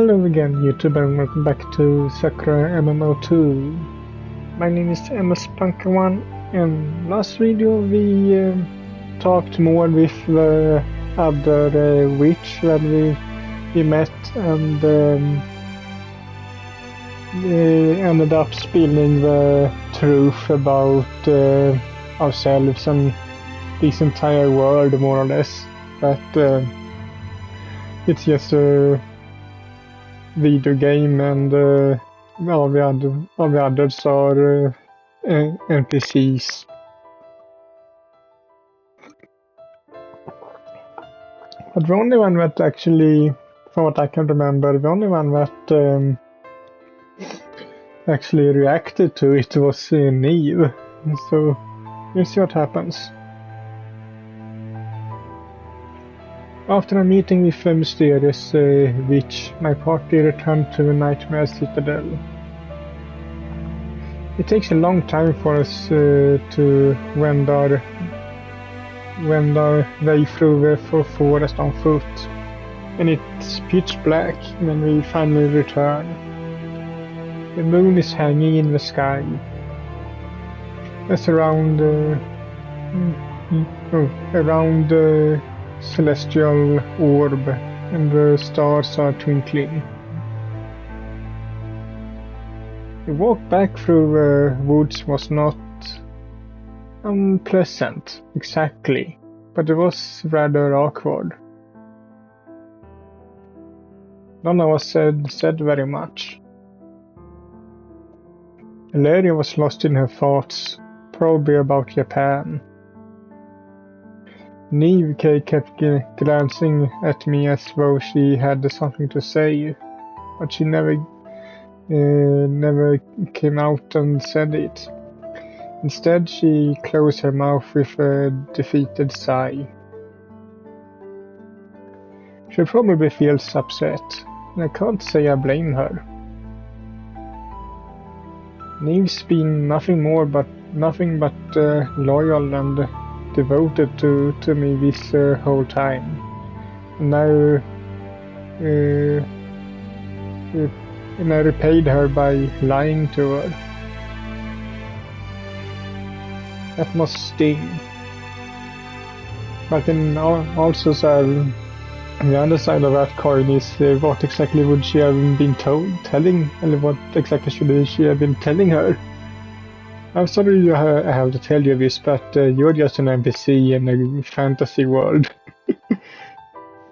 Hello again, YouTube, and welcome back to Sakura MMO 2. My name is MS-Punker1, and last video we talked more with the other witch that we met, and ended up spilling the truth about ourselves and this entire world, more or less. But it's just a video game, and all the others are NPCs. But the only one that actually, from what I can remember, the only one that actually reacted to it was Neve. So we'll see what happens. After a meeting with a mysterious witch, my party returned to the Nightmare Citadel. It takes a long time for us to wend our way through the forest on foot, and it's pitch black when we finally return. The moon is hanging in the sky. That's around celestial orb, and the stars are twinkling. The walk back through the woods was not unpleasant, exactly, but it was rather awkward. None of us said very much. Valeria was lost in her thoughts, probably about Japan. Neve kept glancing at me as though she had something to say, but she never came out and said it. Instead, she closed her mouth with a defeated sigh. She probably feels upset, and I can't say I blame her. Neve's been nothing but loyal and devoted to me this whole time, and I repaid her by lying to her. That must sting. But then also, the other side of that coin is what exactly would she have been what exactly should she have been telling her? I'm sorry I have to tell you this, but you're just an NPC in a fantasy world.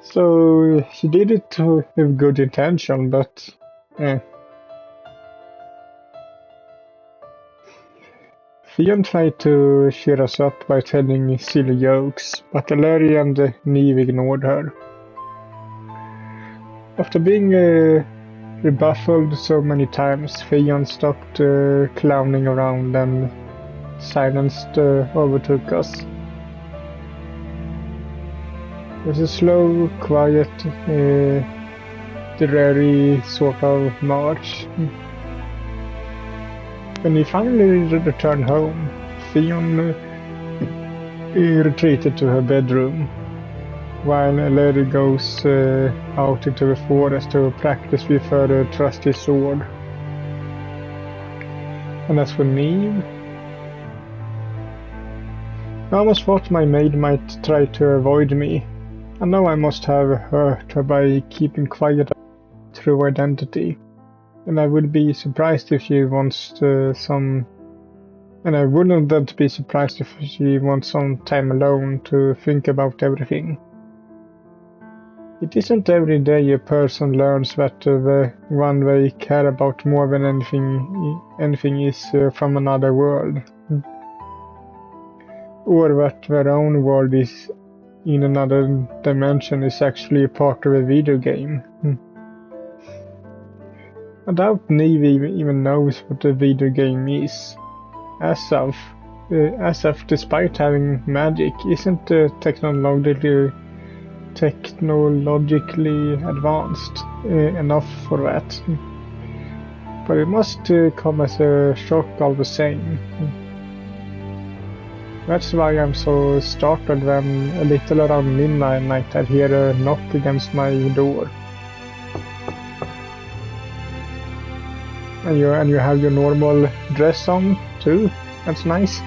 So she did it with good intention, but Theon tried to cheer us up by telling silly jokes, but Valeria and Neve ignored her. After being rebuffed so many times, Theon stopped clowning around and silence overtook us. It was a slow, quiet, dreary sort of march. When we finally returned home, Theon retreated to her bedroom, while Larry goes out into the forest to practice with her trusty sword. And as for Neve, I almost thought my maid might try to avoid me. I know I must have hurt her by keeping quiet through identity, and I would be surprised if she wants some time alone to think about everything. It isn't every day a person learns that the one they care about more than anything is from another world, or that their own world is in another dimension is actually a part of a video game. I doubt Neve even knows what a video game is. As of despite having magic, isn't technologically advanced enough for that. But it must come as a shock all the same. That's why I'm so startled when a little around midnight I hear a knock against my door. And you have your normal dress on too. That's nice.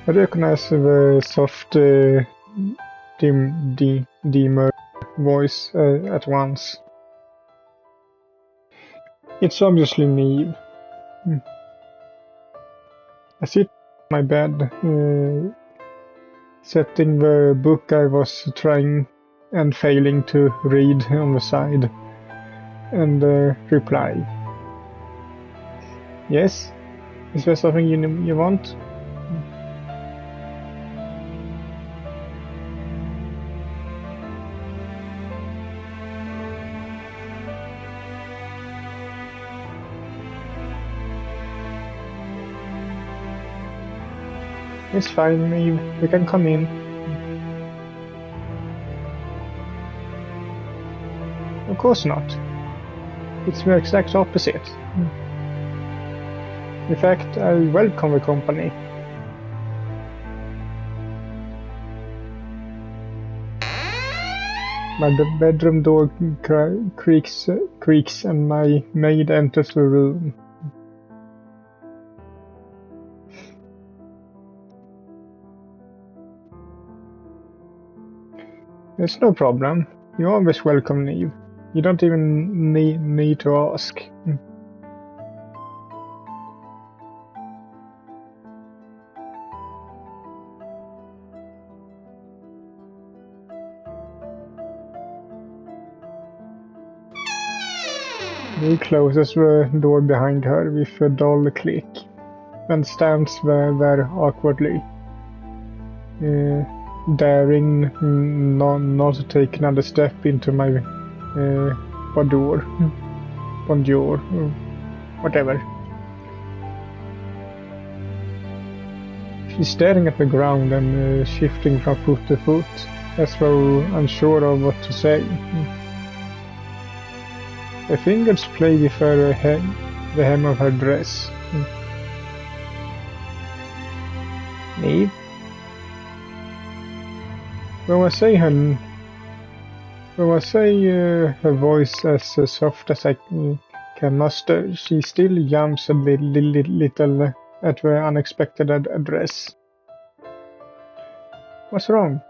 I recognize the soft dimmer voice at once. It's obviously Neve. I sit on my bed, setting the book I was trying and failing to read on the side, and reply. Yes? Is there something you want? It's fine, Neve. You can come in. Of course not. It's the exact opposite. In fact, I welcome the company. My bedroom door creaks and my maid enters the room. It's no problem. You're always welcome, Neve. You don't even need to ask. He closes the door behind her with a dull click and stands there awkwardly, daring not to take another step into my bonjour, whatever. She's staring at the ground and shifting from foot to foot, as though unsure of what to say. Her fingers play with the hem of her dress. Neve? When I say her voice as soft as I can muster, she still jumps a little at the unexpected address. What's wrong?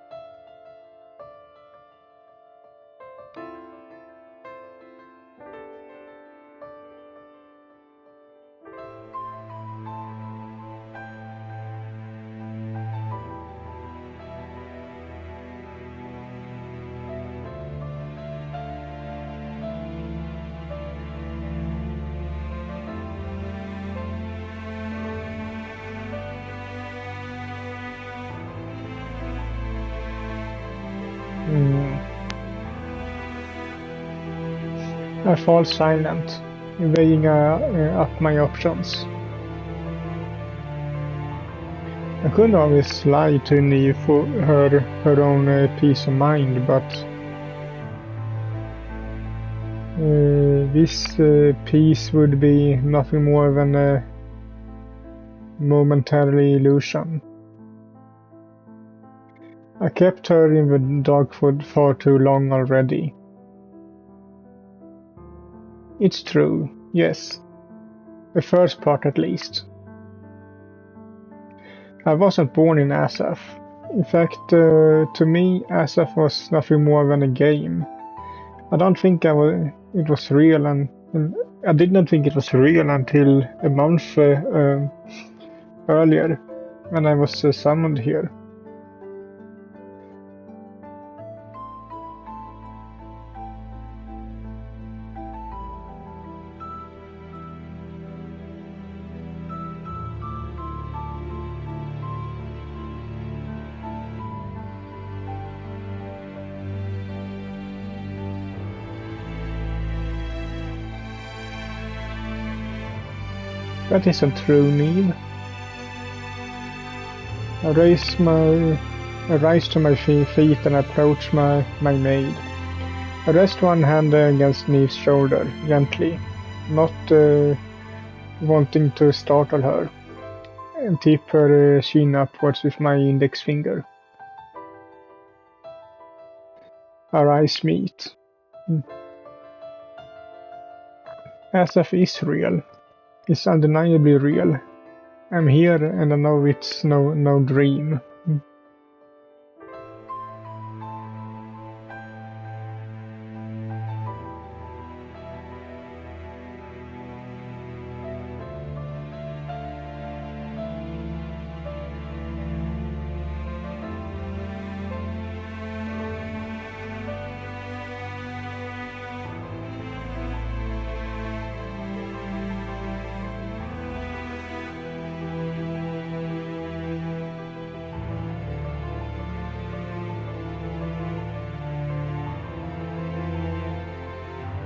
I fall silent, weighing up my options. I could always lie to Neve for her own peace of mind, but this peace would be nothing more than a momentary illusion. I kept her in the dark for far too long already. It's true, yes. The first part at least. I wasn't born in Asaph. In fact, to me, Asaph was nothing more than a game. I don't think it was real, and I did not think it was real until a month earlier, when I was summoned here. That isn't true, Neve. I rise to my feet and approach my maid. I rest one hand against Neve's shoulder, gently, not wanting to startle her, and tip her chin upwards with my index finger. our eyes meet. SF is real. It's undeniably real. I'm here and I know it's no dream.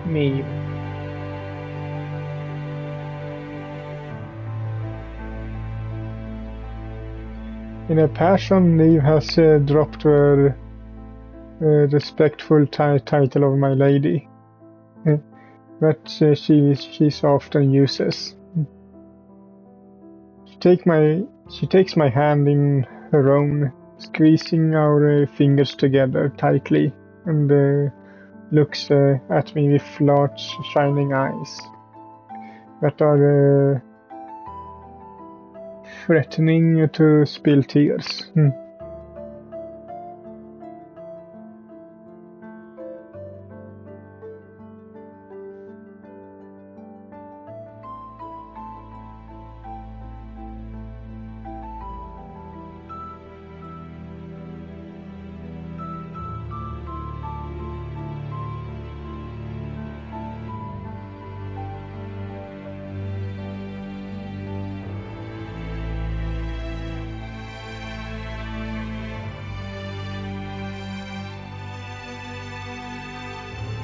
Neve. In her passion, Neve has dropped her respectful title of my lady, that she often uses. She takes my hand in her own, squeezing our fingers together tightly, and looks at me with large, shining eyes that are threatening to spill tears.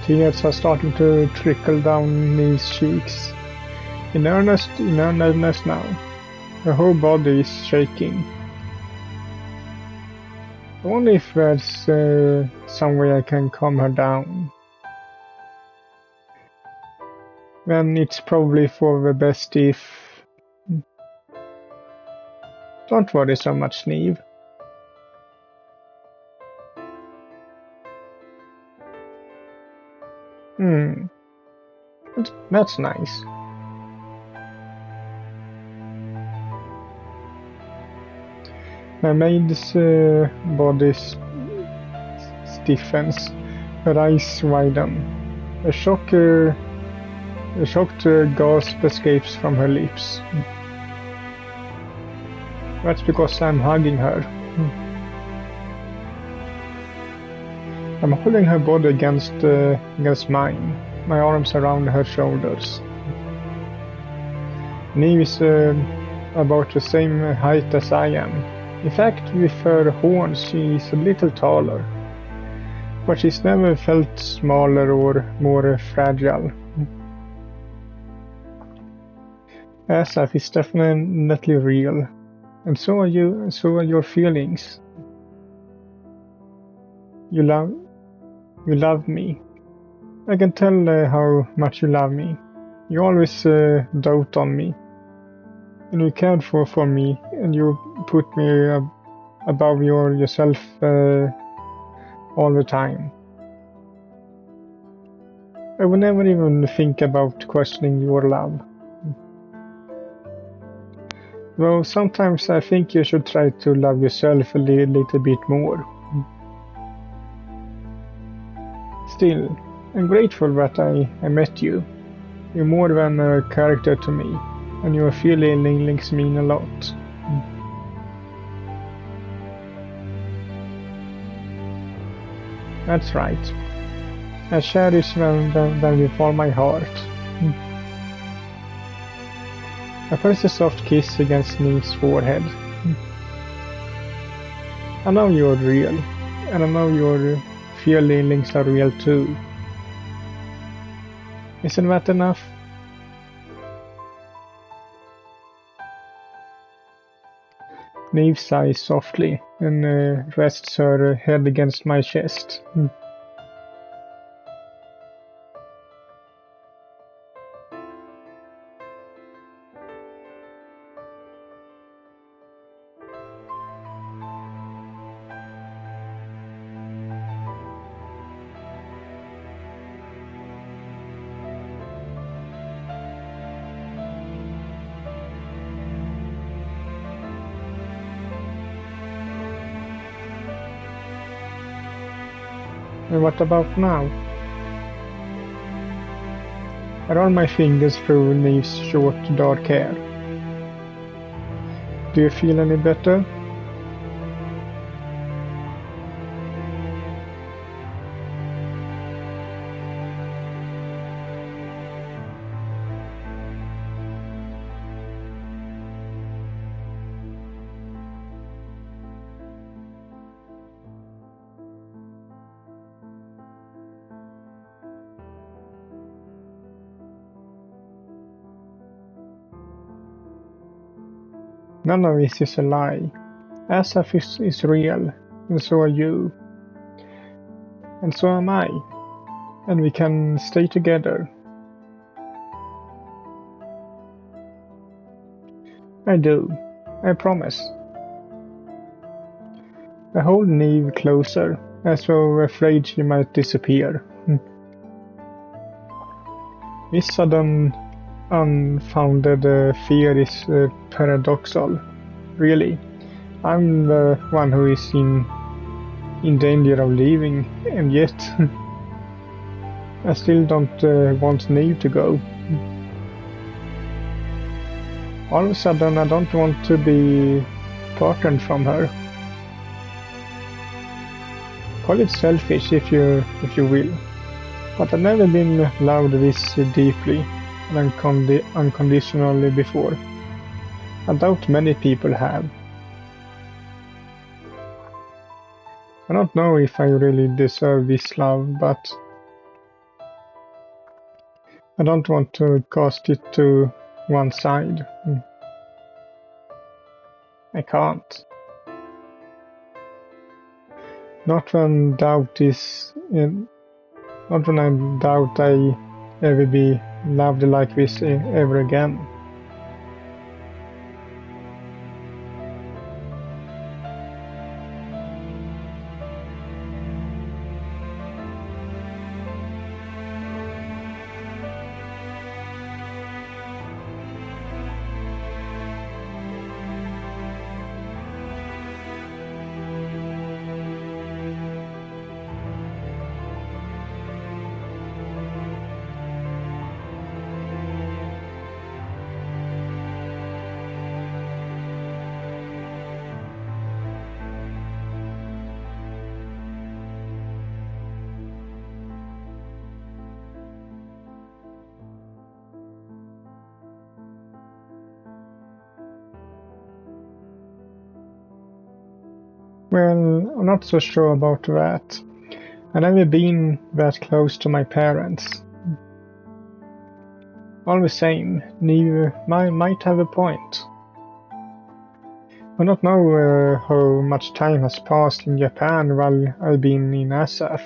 Tears are starting to trickle down Neve's cheeks. In earnest now. Her whole body is shaking. I wonder if there's some way I can calm her down. Then it's probably for the best if... Don't worry so much, Neve. That's nice. My maid's body stiffens, her eyes widen. A shocked gasp escapes from her lips. That's because I'm hugging her. I'm holding her body against mine, my arms around her shoulders. Neve is about the same height as I am. In fact, with her horns she is a little taller. But she's never felt smaller or more fragile. SF is definitely real. And so are your feelings. You love me. I can tell how much you love me. You always dote on me. And you cared for me, and you put me above yourself all the time. I would never even think about questioning your love. Though sometimes I think you should try to love yourself a little bit more. Still, I'm grateful that I met you. You're more than a character to me, and your feelings mean a lot. That's right. I cherish them with all my heart. I press a soft kiss against Neve's forehead. I know you're real, and I know your feelings are real too. Isn't that enough? Neve sighs softly and rests her head against my chest. And what about now? I run my fingers through Neve's short dark hair. Do you feel any better? None of this is a lie. Asaf is real, and so are you. And so am I. And we can stay together. I do. I promise. I hold Neve closer, as though afraid she might disappear. This sudden, unfounded fear is paradoxal. Really, I'm the one who is in danger of leaving, and yet I still don't want Neve to go. All of a sudden, I don't want to be parted from her. Call it selfish if you will, but I've never been loved this deeply and unconditionally before. I doubt many people have. I don't know if I really deserve this love, but I don't want to cast it to one side. I can't. Not when I doubt I ever be loved like this ever again. Well, I'm not so sure about that. I've never been that close to my parents. All the same, Neve might have a point. I don't know how much time has passed in Japan while I've been in Asaf.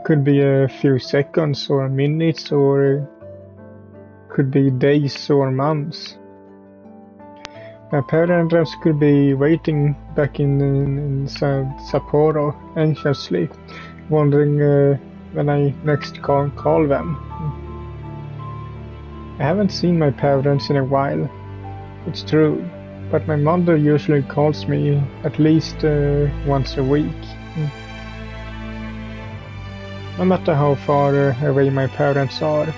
Could be a few seconds or minutes, or could be days or months. My parents could be waiting back in Sapporo anxiously, wondering when I next call them. I haven't seen my parents in a while, it's true, but my mother usually calls me at least once a week. No matter how far away my parents are,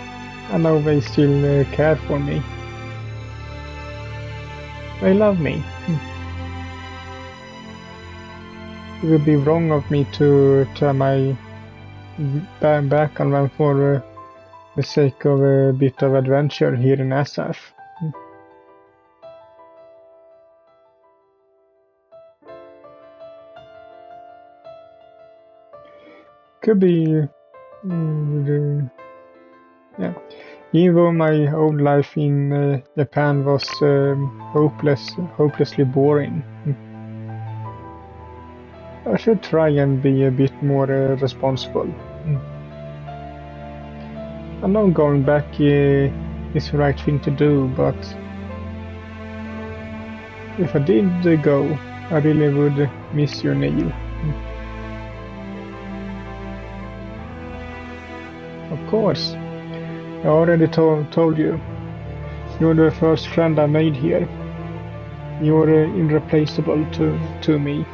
I know they still care for me. They love me. It would be wrong of me to turn my back on them for the sake of a bit of adventure here in Asaf. Could be... yeah. Even though my old life in Japan was hopelessly boring. I should try and be a bit more responsible. I know going back is the right thing to do, but if I did go, I really would miss you, Neil. Of course. I already told you. You're the first friend I made here. You're irreplaceable to me.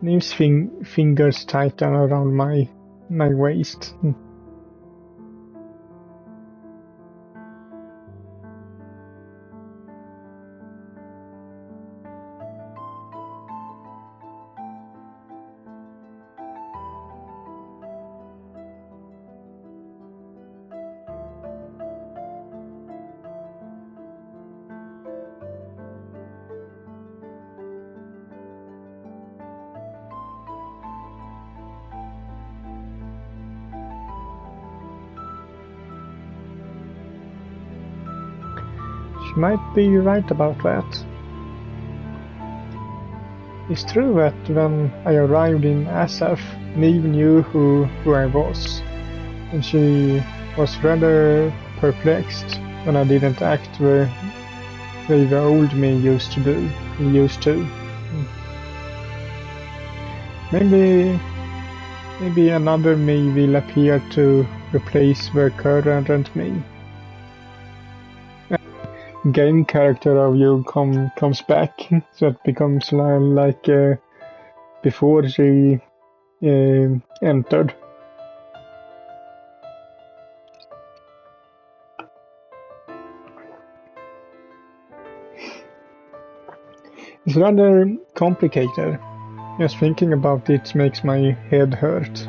Neve's fingers tighten around my waist. She might be right about that. It's true that when I arrived in Asaf, Neve knew who I was, and she was rather perplexed when I didn't act the way the old me used to. Maybe another me will appear to replace the current me. Game character of you comes back, so it becomes like before she entered. It's rather complicated. Just thinking about it makes my head hurt.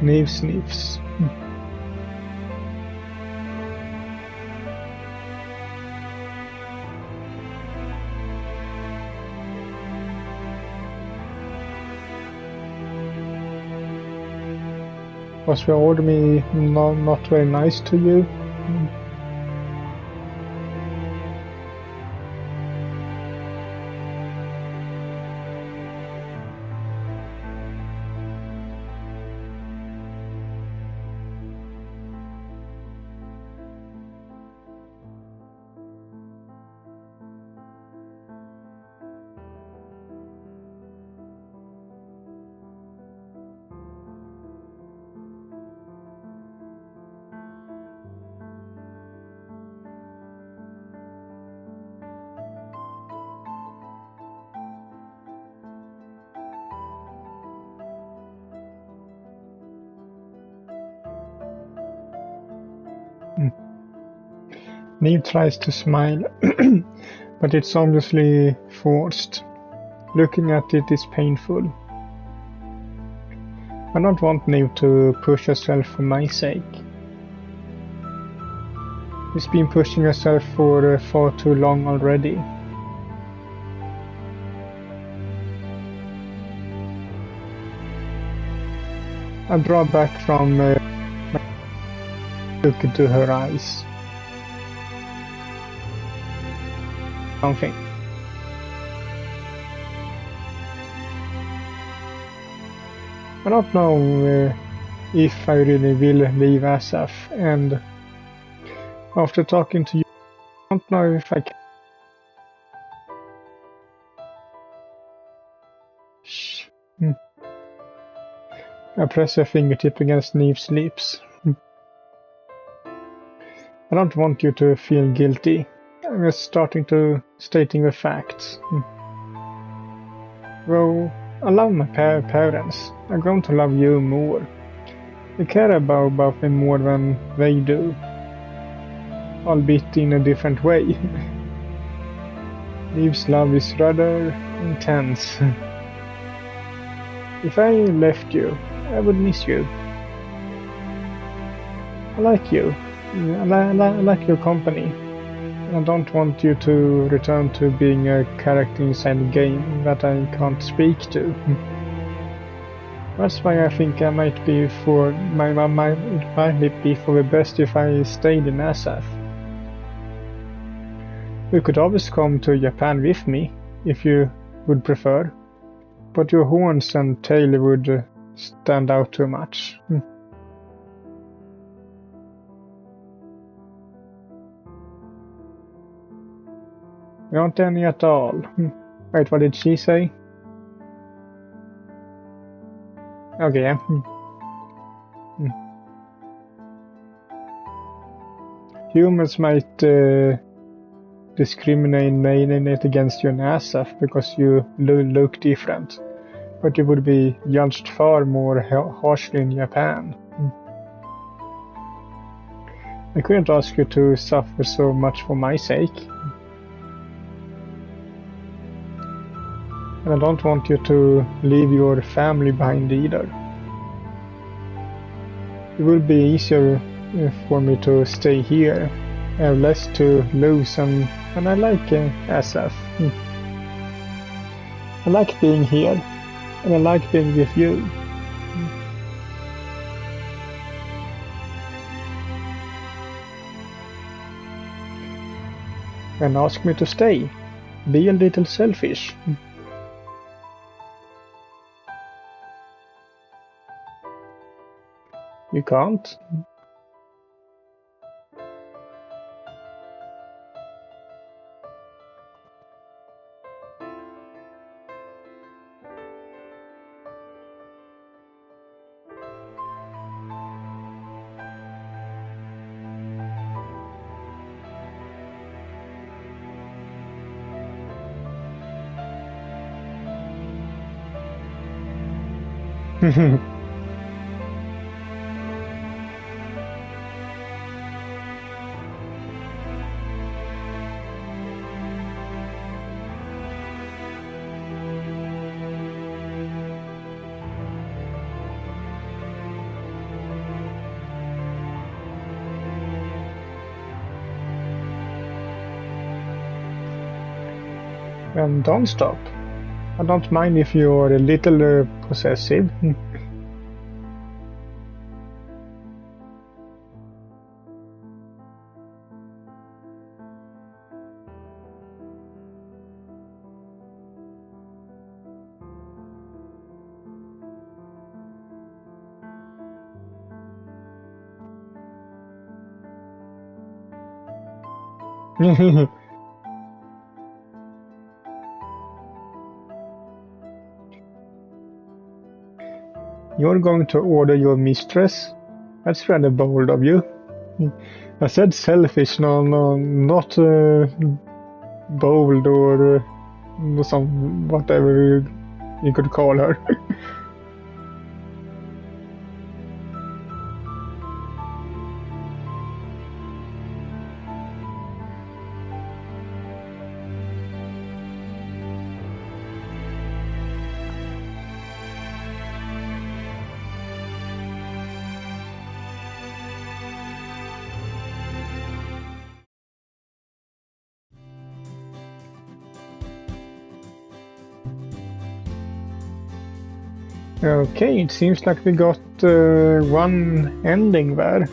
Neve sniffs. Was the old me not very nice to you? Neve tries to smile, but it's obviously forced. Looking at it is painful. I don't want Neve to push herself for my sake. She's been pushing herself for far too long already. I draw back from look into her eyes. Something. I don't know if I really will leave Asaf, and after talking to you, I don't know if I can. Shh. I press a fingertip against Neve's lips. I don't want you to feel guilty. I'm just starting to stating the facts. Well, I love my parents. I'm going to love you more. I care about them more than they do. Albeit in a different way. Neve's love is rather intense. If I left you, I would miss you. I like you. I like your company. I don't want you to return to being a character inside the game that I can't speak to. That's why I think I might be for it might be for the best if I stayed in Asaf. You could always come to Japan with me, if you would prefer, but your horns and tail would stand out too much. Not any at all. Wait, what did she say? Okay. humans might discriminate against you in SF because you look different, but you would be judged far more harshly in Japan. I couldn't ask you to suffer so much for my sake. And I don't want you to leave your family behind either. It will be easier for me to stay here. I have less to lose and I like SF. I like being here and I like being with you. And ask me to stay. Be a little selfish. You can't. And don't stop. I don't mind if you're a little possessive. You're going to order your mistress? That's rather bold of you. I said selfish, no, not bold or some whatever you could call her. Okay, it seems like we got one ending there.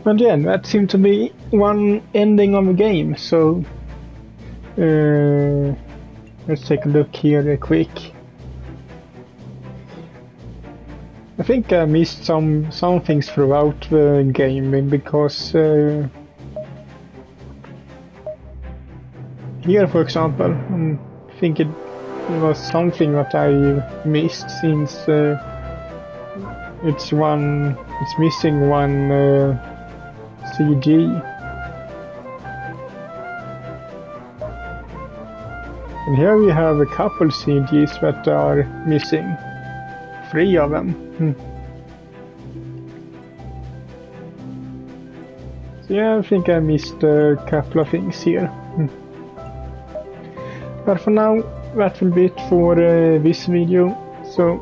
But yeah, that seemed to be one ending of the game, so let's take a look here quick. I think I missed some things throughout the game because here, for example, I think it was something that I missed since it's missing one CG. And here we have a couple CGs that are missing. 3 of them. So yeah, I think I missed a couple of things here. But for now, that will be it for this video. So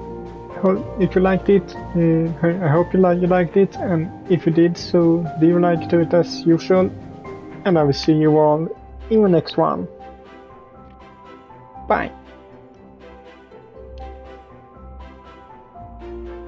if you liked it, I hope you liked it, and if you did, so leave a like to it as usual, and I will see you all in the next one. Bye.